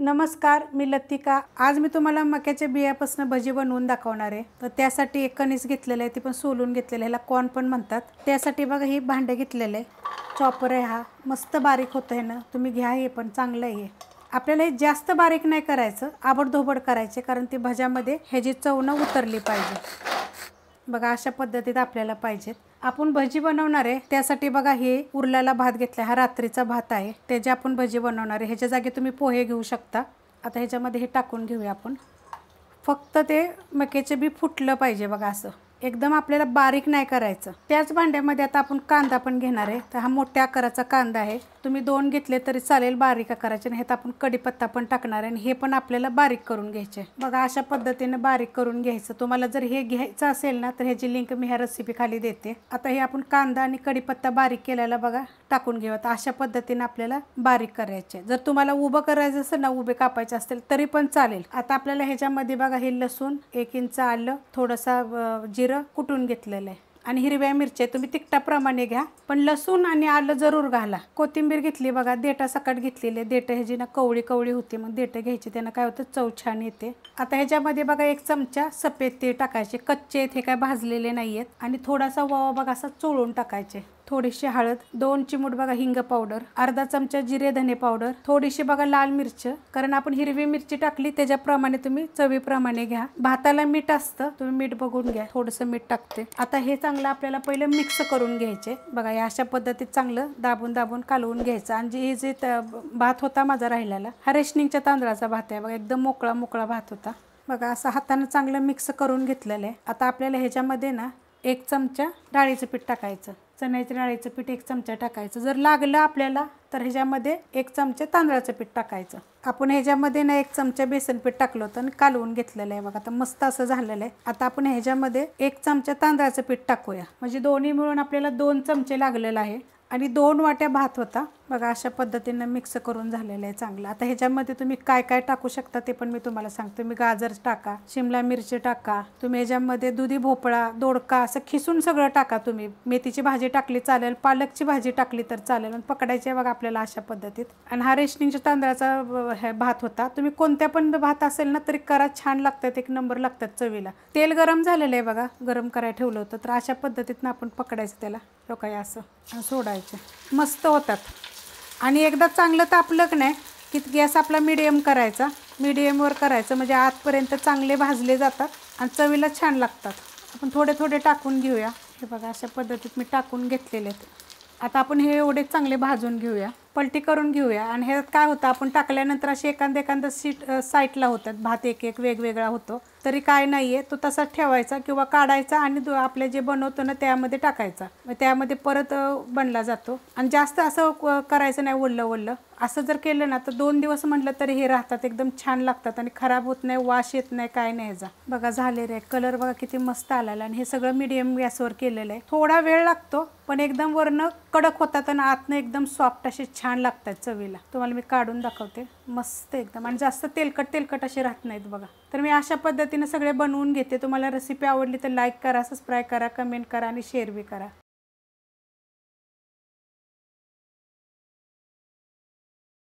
नमस्कार, मी लतिका। आज मी तुम्हाला मक्याच्या बियापासून भजी बनवून दाखवणार आहे। तर त्यासाठी एक कणीस घेतलेले आहे, ती पण सोलून घेतलेले आहे, ह्याला कॉर्न पण म्हणतात। त्यासाठी बघा ही भांडे घेतलेले आहे, चॉपर आहे, हा मस्त बारीक होतं आहे ना, तुम्ही घ्या, हे पण चांगलं आहे। आपल्याला हे जास्त बारीक नाही करायचं, आबडधोबड करायचे, कारण ती भज्यामध्ये ह्याची चव न उतरली पाहिजे। बघा अशा पद्धतीत आपल्याला पाहिजे। आपण भजी बनवणार आहे, त्यासाठी बघा हे उरलेला भात घेतला, हा रात्रीचा भात आहे, त्याची आपण भजी बनवणार आहे। ह्याच्या जागी तुम्ही पोहे घेऊ शकता। आता ह्याच्यामध्ये हे टाकून घेऊया आपण। फक्त ते मक्याचे बी फुटलं पाहिजे बघा, असं एकदम आपल्याला बारीक नाही करायचं। त्याच भांड्यामध्ये आता आपण कांदा पण घेणार आहे। तर हा मोठ्या आकाराचा कांदा आहे, तुम्ही 2 घेतले तरी चालेल, बारीक आकाराचे। आणि ह्यात आपण कढीपत्ता पण टाकणार आहे, आणि हे पण आपल्याला बारीक करून घ्यायचे। बघा अशा पद्धतीने बारीक करून घ्यायचं। तुम्हाला जर हे घ्यायचं असेल ना, तर ह्याची लिंक मी ह्या रेसिपी खाली देते। आता हे आपण कांदा आणि कढीपत्ता बारीक केलेला बघा टाकून घेऊया। तर अशा पद्धतीने आपल्याला बारीक करायचे। जर तुम्हाला उभं करायचं असेल ना, उभे कापायचे असतील तरी पण चालेल। आता आपल्याला ह्याच्यामध्ये बघा हे लसूण, 1 इंच आलं, थोडंसा जिरं कुटून घेतलेलं आहे, आणि हिरव्या मिरच्या तुम्ही तिखटाप्रमाणे घ्या, पण लसूण आणि आलं जरूर घाला। कोथिंबीर घेतली बघा, देठा सकट घेतलेले, देठ ह्याची ना कवळी कवळी होती, मग देठ घ्यायची, त्यानं काय होतं, चव छान येते। आता ह्याच्यामध्ये बघा 1 चमचा सफेद तीळ टाकायचे, कच्चे आहेत, हे काय भाजलेले नाहीयेत। आणि थोडासा ओवा बघा असा चोळून टाकायचे, थोडीशी हळद, 2 चिमूट बघा हिंग पावडर, अर्धा चमचा जिरे धने पावडर, थोडीशी बघा लाल मिरची, कारण आपण हिरवी मिरची टाकली त्याच्याप्रमाणे तुम्ही चवीप्रमाणे घ्या। भाताला मीठ असतं, तुम्ही मीठ बघून घ्या, थोडंसं मीठ टाकते। आता हे चांगलं आपल्याला पहिले मिक्स करून घ्यायचे बघा, या अशा पद्धतीत चांगलं दाबून दाबून कालवून घ्यायचं। आणि जे भात होता माझा राहिलेला, हा रेशनिंगच्या तांदळाचा भात आहे बघा, एकदम मोकळा मोकळा भात होता बघा, असं हाताने चांगलं मिक्स करून घेतलेलं आहे। आता आपल्याला ह्याच्यामध्ये ना 1 चमचा डाळीचं पीठ टाकायचं, चण्याच्या डाळीचं पीठ 1 चमचा टाकायचं। जर लागलं आपल्याला तर ह्याच्यामध्ये 1 चमचा तांदळाचं पीठ टाकायचं। आपण ह्याच्यामध्ये ना 1 चमचा बेसन पीठ टाकलं होतं आणि कालवून घेतलेलं आहे बघा, आता मस्त असं झालेलं आहे। आता आपण ह्याच्यामध्ये 1 चमचा तांदळाचं पीठ टाकूया, म्हणजे दोन्ही मिळून आपल्याला 2 चमचे लागलेलं आहे। आणि 2 वाट्या भात होता बघा, अशा पद्धतीने मिक्स करून झालेलं आहे चांगलं। आता ह्याच्यामध्ये तुम्ही काय काय टाकू शकता ते पण मी तुम्हाला सांगते। तुम्ही गाजर टाका, शिमला मिरची टाका, तुम्ही ह्याच्यामध्ये दुधी भोपळा, दोडका असं खिसून सगळं टाका। तुम्ही मेथीची भाजी टाकली चालेल, पालकची भाजी टाकली तर चालेल, आणि पकडायचे बघा आपल्याला अशा पद्धतीत। आणि हा रेशनिंगच्या तांदळाचा भात होता, तुम्ही कोणत्या पण भात असेल ना तरी करा, छान लागतात, 1 नंबर लागतात चवीला। तेल गरम झालेलं आहे बघा, गरम करायला ठेवलं होतं, तर अशा पद्धतीतनं आपण पकडायचं त्याला, काय असं सोडायचे, मस्त होतात। आणि एकदा चांगलं तापलं की नाही की गॅस आपला मीडियम करायचा, मीडियमवर करायचं, म्हणजे आतपर्यंत चांगले भाजले जातात आणि चवीला छान लागतात। आपण थोडे थोडे टाकून घेऊया, हे बघा अशा पद्धतीत मी टाकून घेतलेले आहेत। आता आपण हे एवढे चांगले भाजून घेऊया, पलटी करून घेऊया। आणि ह्यात काय होतं, आपण टाकल्यानंतर असे एखादा साईडला होतात, भात एक एक वेगवेगळा होतो, तरी काय नाही आहे, तो तसाच ठेवायचा किंवा काढायचा आणि आपले जे बनवतो ना त्यामध्ये टाकायचा, मग त्यामध्ये परत बनला जातो। आणि जास्त असं करायचं नाही ओल्लं ओल्लं, असं जर केलं ना तर 2 दिवस म्हटलं तरी हे राहतात, एकदम छान लागतात आणि खराब होत नाही, वास येत नाही, काय नाही ह्याचा बघा। झाले रे, कलर बघा किती मस्त आलेला, आणि हे सगळं मीडियम गॅसवर केलेलं आहे। थोडा वेळ लागतो, पण एकदम वरनं कडक होतात आणि आतनं एकदम सॉफ्ट असे छान लागतात चवीला। तुम्हाला मी काढून दाखवते, मस्त एकदम, आणि जास्त तेलकट असे राहत नाहीत बघा। तर मी अशा पद्धतीने सगळे बनवून घेते। तुम्हाला रेसिपी आवडली तर लाईक करा, सबस्क्राईब करा, कमेंट करा आणि शेअर बी करा।